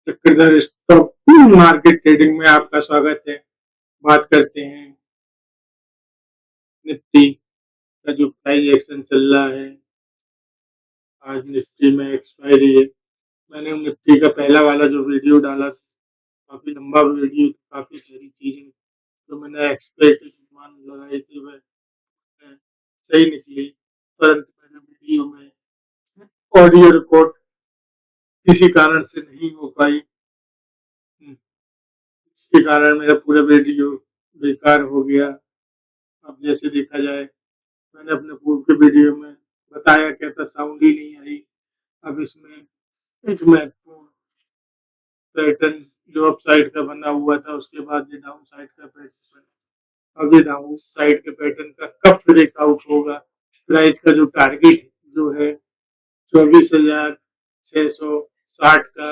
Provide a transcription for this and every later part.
Chakradhar stock market trading में आपका स्वागत है। बात करते हैं निफ्टी का जो प्राइस एक्शन चल रहा है। आज निफ्टी में एक्सपायरी है। मैंने निफ्टी का पहला वाला जो वीडियो डाला था, काफ़ी लंबा वीडियो, काफ़ी सारी चीज़ें जो मैंने एक्सपेक्ट मान लगाए थे वह सही निकली, परंतु मेरे वीडियो में ऑडियो रिकॉर्ड किसी कारण से नहीं हो पाई। इसके कारण मेरा पूरा वीडियो बेकार हो गया। अब जैसे देखा जाए, मैंने अपने पूर्व के वीडियो में बताया क्या था, साउंड ही नहीं आई। अब इसमें एक महत्वपूर्ण पैटर्न जो अप साइड का बना हुआ था, उसके बाद ये डाउन साइड का पैटर्न बना। अब ये डाउन साइड के पैटर्न का कब ब्रेकआउट होगा? प्राइस का जो टारगेट जो है 24,660 का,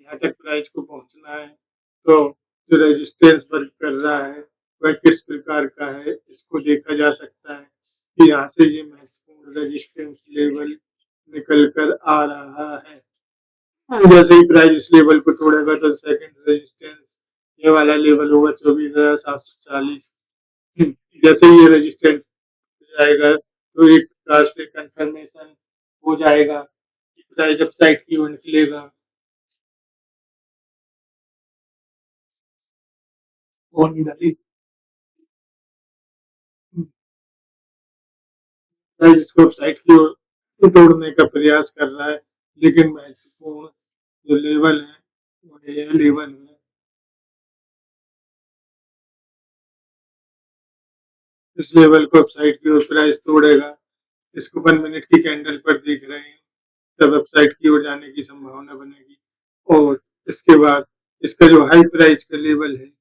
यहाँ तक प्राइस को पहुंचना है। तो जो रेजिस्टेंस वर्क कर रहा है वह किस प्रकार का है, इसको देखा जा सकता है कि यहाँ से ये महत्वपूर्ण रेजिस्टेंस लेवल निकल कर आ रहा है। जैसे ही प्राइस इस लेवल को तोड़ेगा तो सेकंड रेजिस्टेंस ये वाला लेवल होगा 24,740। जैसे ही ये रेजिस्टेंस जाएगा तो एक प्रकार से कंफर्मेशन हो जाएगा कि प्राइस अपसाइड की ओर निकलेगा। और प्राइस इसको अपसाइड की ओर तोड़ने का प्रयास कर रहा है, लेकिन महत्वपूर्ण जो लेवल है वो ये लेवल है। इस लेवल को अपसाइड की ओर प्राइस तोड़ेगा। इसको 1 मिनट की कैंडल पर देख रहे हैं, तब अपसाइड की ओर जाने की संभावना बनेगी। और इसके बाद इसका जो हाई प्राइस का लेवल है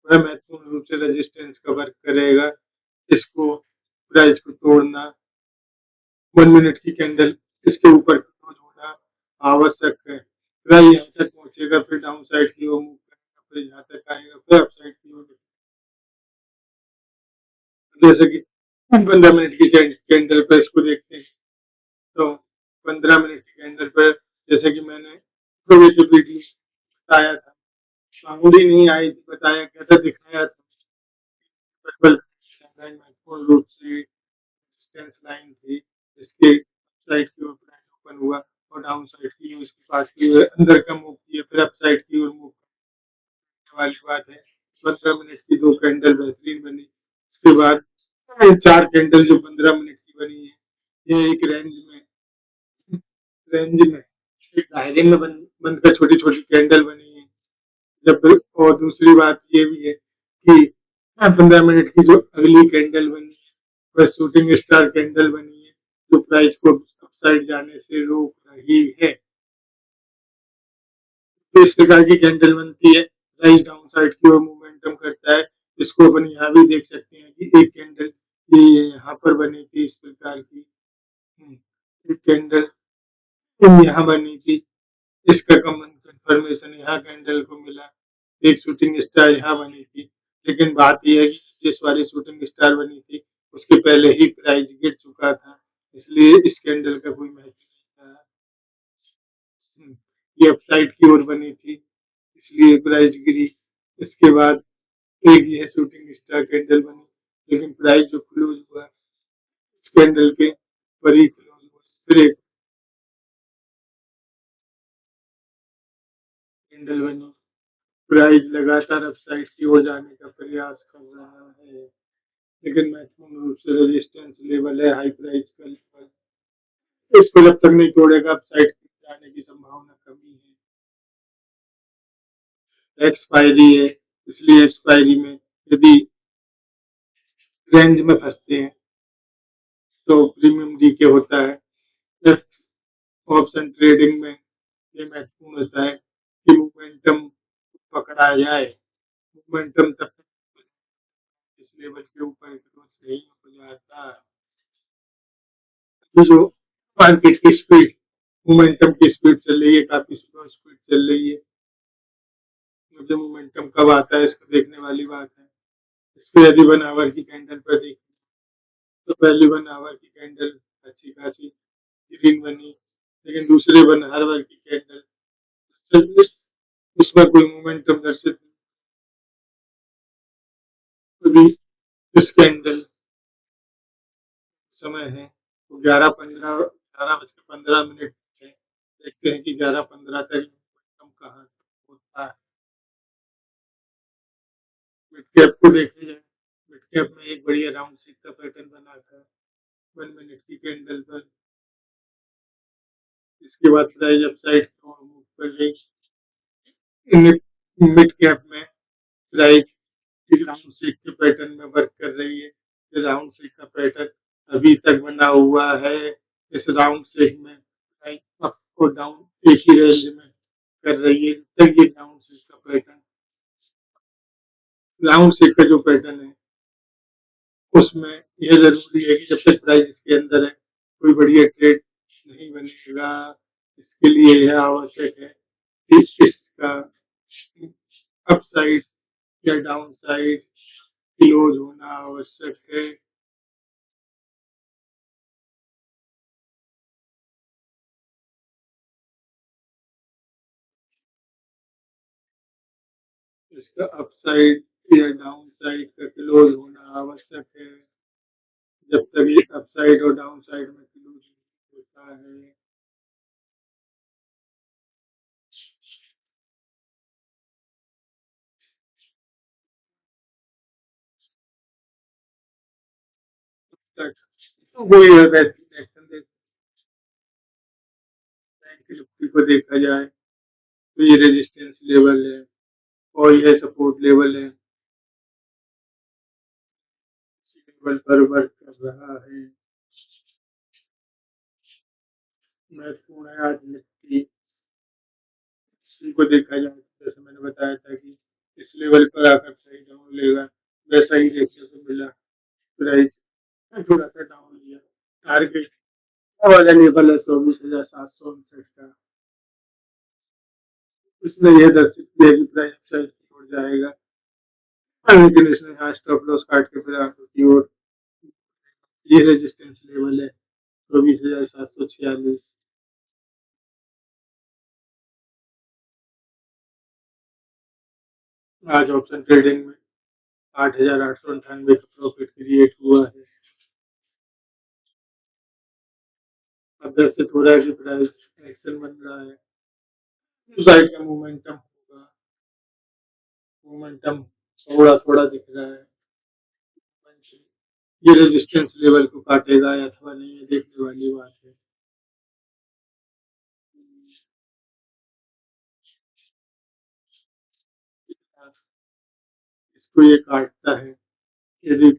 वह महत्वपूर्ण रूप से रेजिस्टेंस का वर्क करेगा। इसको प्राइस को तोड़ना, 1 मिनट की कैंडल इसके ऊपर क्लोज होना आवश्यक है। प्राइस यहाँ तक पहुंचेगा, फिर डाउन साइड की ओर मूव करेगा, फिर यहाँ तक आएगा, फिर अप साइड की ओर। जैसे कि 15 मिनट की कैंडल पर इसको देखते हैं, तो 15 मिनट की कैंडल पर जैसे कि मैंने वीडियो बताया था, साउंड ही नहीं आई थी, बताया क्या था, दिखाया था। महत्वपूर्ण रूप से रेजिस्टेंस लाइन थी, इसके साइड की ओर प्राइस ओपन हुआ और डाउन साइड की उसके पास की अंदर का मूव किया, फिर अप साइड की ओर मूव करने वाली बात है। 15 मिनट की 2 कैंडल बेहतरीन बनी। उसके बाद 4 कैंडल जो 15 मिनट की बनी है, ये एक रेंज में एक दायरे में बनकर छोटी-छोटी कैंडल बनी है। जब और दूसरी बात ये भी है कि 15 मिनट की जो अगली कैंडल बनी है वह शूटिंग स्टार कैंडल बनी है, जो प्राइस को अपसाइड जाने से रोक रही है। तो इस प्रकार की कैंडल बनती है, प्राइस डाउन साइड की ओर मोमेंटम करता है। इसको अपन यहाँ भी देख सकते हैं कि एक कैंडल ये यहाँ पर बनी थी इस प्रकार की, एक कैंडल यहाँ बनी थी, इसका कॉमन कंफर्मेशन यहाँ कैंडल को मिला। एक शूटिंग स्टार यहाँ बनी थी, लेकिन बात यह है कि जिस वाली शूटिंग स्टार बनी थी उसके पहले ही प्राइस गिर चुका था, इसलिए इस कैंडल का कोई महत्व नहीं था। ये अपसाइड की ओर बनी थी, इसलिए प्राइस गिरी। इसके बाद एक ये शूटिंग स्टार कैंडल बनी, लेकिन प्राइस जो क्लोज हुआ इस कैंडल के पर ही क्लोज हुआ। फिर एक कैंडल बनी, प्राइस लगातार अपसाइड की ओर जाने का प्रयास कर रहा है, लेकिन महत्वपूर्ण रूप से रेजिस्टेंस लेवल है हाई प्राइस का लेवल, इसको जब तक नहीं तोड़ेगा अपसाइड जाने की संभावना कमी है। एक्सपायरी है, इसलिए एक्सपायरी में यदि रेंज में फंसते हैं तो प्रीमियम डीके होता है। एफ ऑप्शन ट्रेडिंग में ये महत्वपूर्ण होता है कि मोमेंटम पकड़ा जाए। मोमेंटम तब तक इस लेवल के ऊपर क्लोज नहीं हो जाता। जो मार्केट की स्पीड, मोमेंटम की स्पीड चल रही है, काफी स्लो स्पीड चल रही है। मुझे मोमेंटम कब आता है इसको देखने वाली बात है। इसको यदि 1 आवर की कैंडल पर देखें तो पहली 1 आवर की कैंडल अच्छी खासी ग्रीन बनी, लेकिन दूसरे 1 आवर की कैंडल उसमें कोई मोमेंटम दर्शित अभी इस कैंडल समय है तो 11:15 है। देखते हैं कि 11:15 तक मोमेंटम कहाँ होता है। मिड कैप को देखा जाए, मिड कैप में एक बढ़िया राउंड शेप का पैटर्न बना था 1 मिनट की कैंडल पर। इसके बाद प्राइस अपसाइड की ओर मूव कर गई। मिड मिड कैप में प्राइस एक राउंड शेप के पैटर्न में वर्क कर रही है। ये राउंड शेप का पैटर्न अभी तक बना हुआ है। इस राउंड शेप में प्राइस अप और डाउन एक ही रेंज में कर रही है। जब तक ये राउंड शेप का जो पैटर्न है उसमें यह ज़रूरी है कि जब तक प्राइस इसके अंदर है कोई बढ़िया ट्रेड नहीं बनेगा। इसके लिए यह आवश्यक है कि इसका अपसाइड या डाउनसाइड क्लोज होना आवश्यक है। इसका अपसाइड या डाउनसाइड का क्लोज होना आवश्यक है। जब तक ये अपसाइड और डाउनसाइड में क्लोज होता है तक वही रिएक्शन की निफ्टी को देखा जाए तो ये रेजिस्टेंस लेवल है और यह सपोर्ट लेवल है। इसी लेवल पर वर्क कर रहा है। महत्वपूर्ण है आज निफ्टी इसी को देखा जाए तो जैसे मैंने बताया था कि इस लेवल पर आकर सही डाउन लेगा वैसा ही देखने को मिला। प्राइस थोड़ा सा डाउन लिया। टारगेट वाला लेवल है 24,759 का। उसने यह दर्शित किया कि प्राइस अपसाइड की ओर जाएगा लेकिन इसने यहाँ स्टॉप लॉस काट के फिर आगे की ओर ये रेजिस्टेंस लेवल है 24,746। आज ऑप्शन ट्रेडिंग में 8,898 का प्रॉफिट क्रिएट हुआ है। अब दर्शित हो रहा है कि प्राइस एक्शन बन रहा है। साइड का मोमेंटम थोड़ा थोड़ा दिख रहा है। ये रेजिस्टेंस लेवल को काटेगा या अथवा नहीं ये देखने वाली बात है। इसको ये काटता है यदि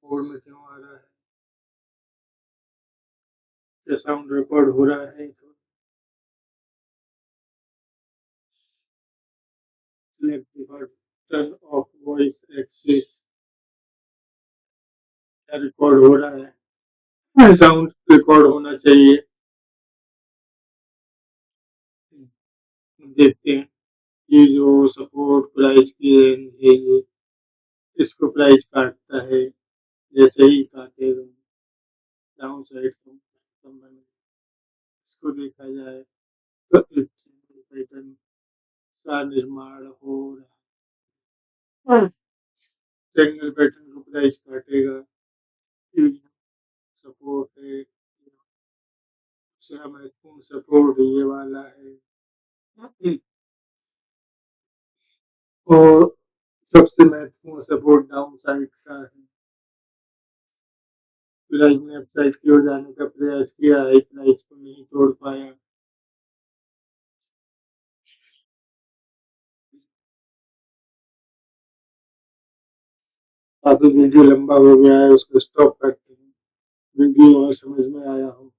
बोर्ड में क्यों आ रहा है या साउंड रिकॉर्ड हो रहा है तो select the button of voice access या रिकॉर्ड हो रहा है साउंड रिकॉर्ड होना चाहिए। देखते हैं कि जो सपोर्ट प्राइस की रेंज है ये इसको प्राइस काटता है। जैसे ही काटेगा डाउन साइड इसको देखा जाए तो एक पैटर्न का निर्माण हो रहा है। ट्रायंगल पैटर्न को प्राइस काटेगा सपोर्ट है। दूसरा महत्वपूर्ण सपोर्ट ये वाला है और सबसे महत्वपूर्ण सपोर्ट डाउन साइड का है। प्राइस ने अपसाइड की ओर जाने का प्रयास किया है प्राइस को नहीं तोड़ पाया। काफी वीडियो लंबा हो गया है उसको स्टॉप करते हैं। वीडियो अगर समझ में आया हो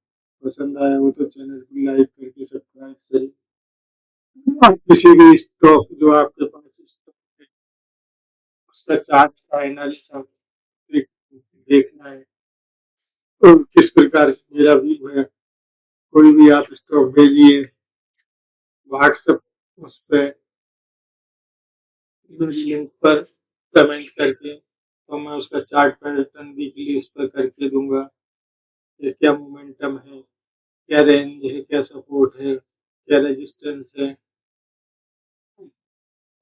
पसंद आया हो तो चैनल को लाइक करके सब्सक्राइब करें। किसी भी स्टॉक जो आपके पास स्टॉक है उसका चार्ट का एनालिसिस देखना है तो किस प्रकार से मेरा व्यू है। कोई भी आप स्टॉक भेजिए व्हाट्सएप उस पर लिंक पर कमेंट करके तो मैं उसका चार्ट पैटर्न वीकली उस पर करके दूंगा। क्या रेंज है, क्या सपोर्ट है, क्या रेजिस्टेंस है।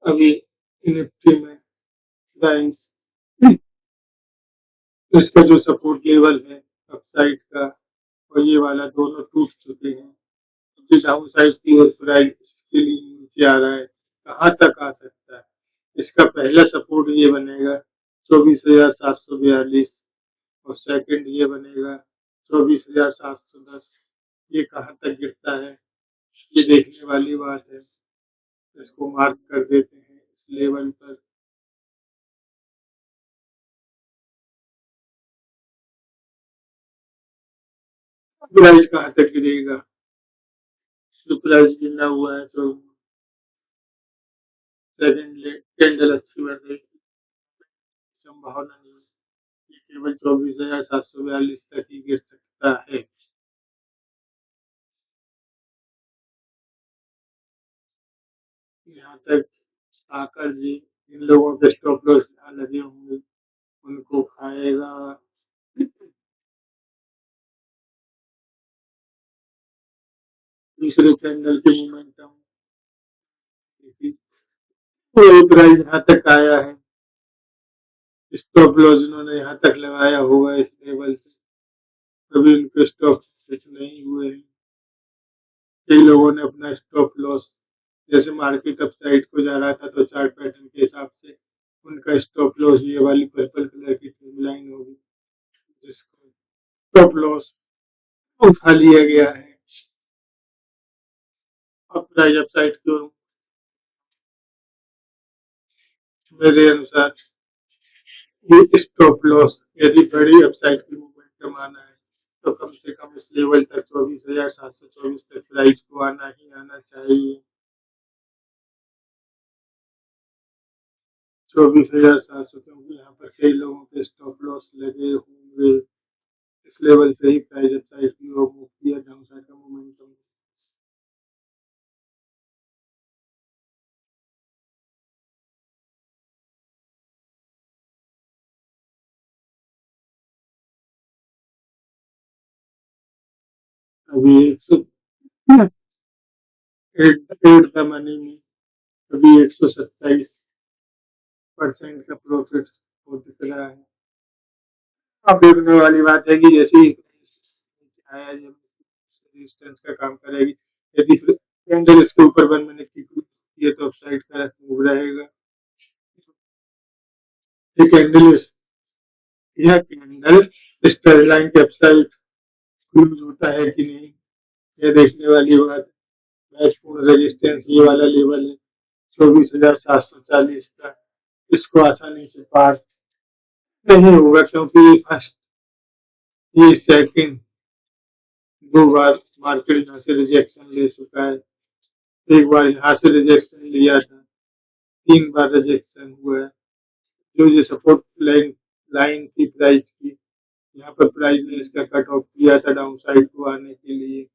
अभी निफ्टी में प्राइस इसका जो सपोर्ट लेवल है अपसाइड का और ये वाला दोनों टूट चुके हैं। जो डाउन साइड की ओर प्राइस इसके लिए नीचे आ रहा है, कहाँ तक आ सकता है? इसका पहला सपोर्ट ये बनेगा 24,742 और सेकंड ये बनेगा 24,710। ये कहाँ तक गिरता है ये देखने वाली बात है। इसको मार्क कर देते हैं इस लेवल पर। प्राइस कहाँ तक गिरेगा? जो प्राइस गिरना हुआ है तो सेकंड कैंडल अच्छी बन रही है, संभावना नहीं है। ये केवल 24,742 तक ही गिर सकता है। यहाँ तक आकर जी जिन लोगों के स्टॉप लॉस लगे होंगे उनको खाएगा। दूसरे कैंडल के मोमेंटम प्राइस यहाँ तक आया है, स्टॉप लॉस इन्होंने यहाँ तक लगाया होगा इस लेवल से, कभी उनके स्टॉप हिट नहीं हुए हैं। कई लोगों ने अपना स्टॉप लॉस जैसे मार्केट अप साइड को जा रहा था तो चार्ट पैटर्न के हिसाब से उनका स्टॉप लॉस ये वाली पर्पल कलर की ट्रेंड लाइन होगी जिसको स्टॉप लॉस उठा लिया गया है। अब प्राइस अप साइड की ओर मेरे अनुसार ये स्टॉप लॉस यदि बड़ी अपसाइड की मोमेंटम आना है तो कम से कम इस लेवल तक 24,724 तक प्राइस को आना ही आना चाहिए। 24,700 क्योंकि यहाँ पर कई लोगों के स्टॉप लॉस लगे होंगे। इस लेवल से ही प्राइस अपसाइड की ओर मूव किया डाउन साइड का मोमेंटम। अभी 108 का मनी में अभी 127% का प्रॉफिट हो दिख रहा है। अब देखने वाली बात है कि जैसे ही आया जब रेजिस्टेंस का काम करेगी, यदि कैंडल इसके ऊपर 1 मिनट की ये तो अपसाइड का मूव रहेगा। ये कैंडल यह कैंडल स्ट्रेट लाइन के अपसाइड यूज होता है कि नहीं ये देखने वाली बात। महत्वपूर्ण रेजिस्टेंस ये वाला लेवल है 24,740 का। इसको आसानी से पार नहीं होगा क्योंकि फर्स्ट ये सेकंड दो बार मार्केट यहाँ से रिजेक्शन ले चुका है। एक बार यहाँ से रिजेक्शन लिया था, 3 बार रिजेक्शन हुआ है। जो ये सपोर्ट लाइन लाइन थी प्राइस की, यहाँ पर प्राइस ने इसका कट ऑफ किया था डाउन साइड को आने के लिए।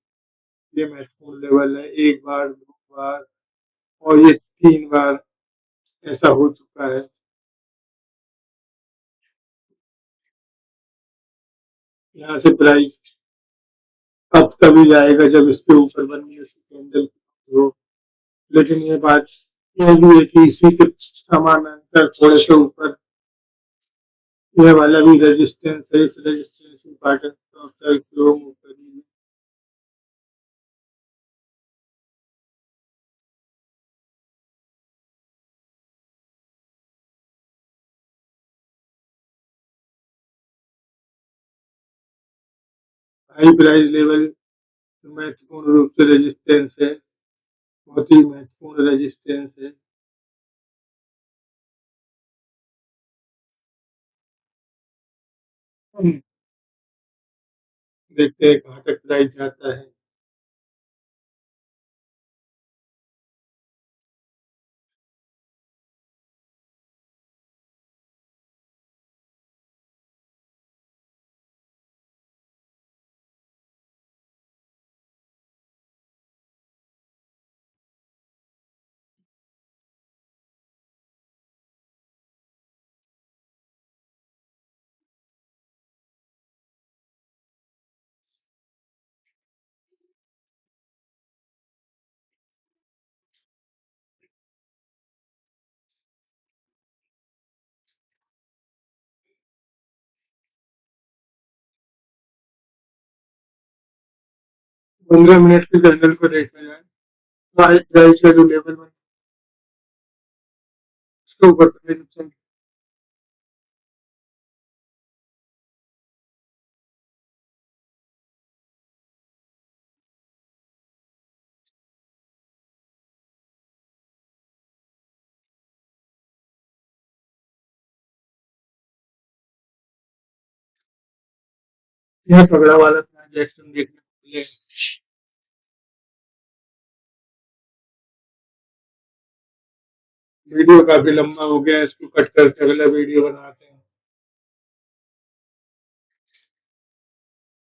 ये महत्वपूर्ण लेवल है, 1 बार 2 बार और ये 3 बार ऐसा हो चुका है। यहाँ से प्राइस अब तभी जाएगा जब इसके ऊपर 1 मिनट की कैंडल हो। लेकिन ये बात ये भी है कि इसी के समानांतर थोड़े से ऊपर ये वाला भी रेजिस्टेंस है, इस रेजिस्टेंस की पैटर्न तो साइड की ओर मूव करेगी। हाई प्राइस लेवल महत्वपूर्ण रूप से रेजिस्टेंस है, बहुत ही महत्वपूर्ण रेजिस्टेंस है। देखते हैं कहाँ तक प्राइस जाता है। 15 मिनट के चैनल को देखा जाए, राइट का जो लेवल बन उसके ऊपर तो नहीं नुकसान। यह तगड़ा वाला था जैक्सन देखने को मिले। वीडियो काफी लंबा हो गया, इसको कट करके अगला वीडियो बनाते हैं।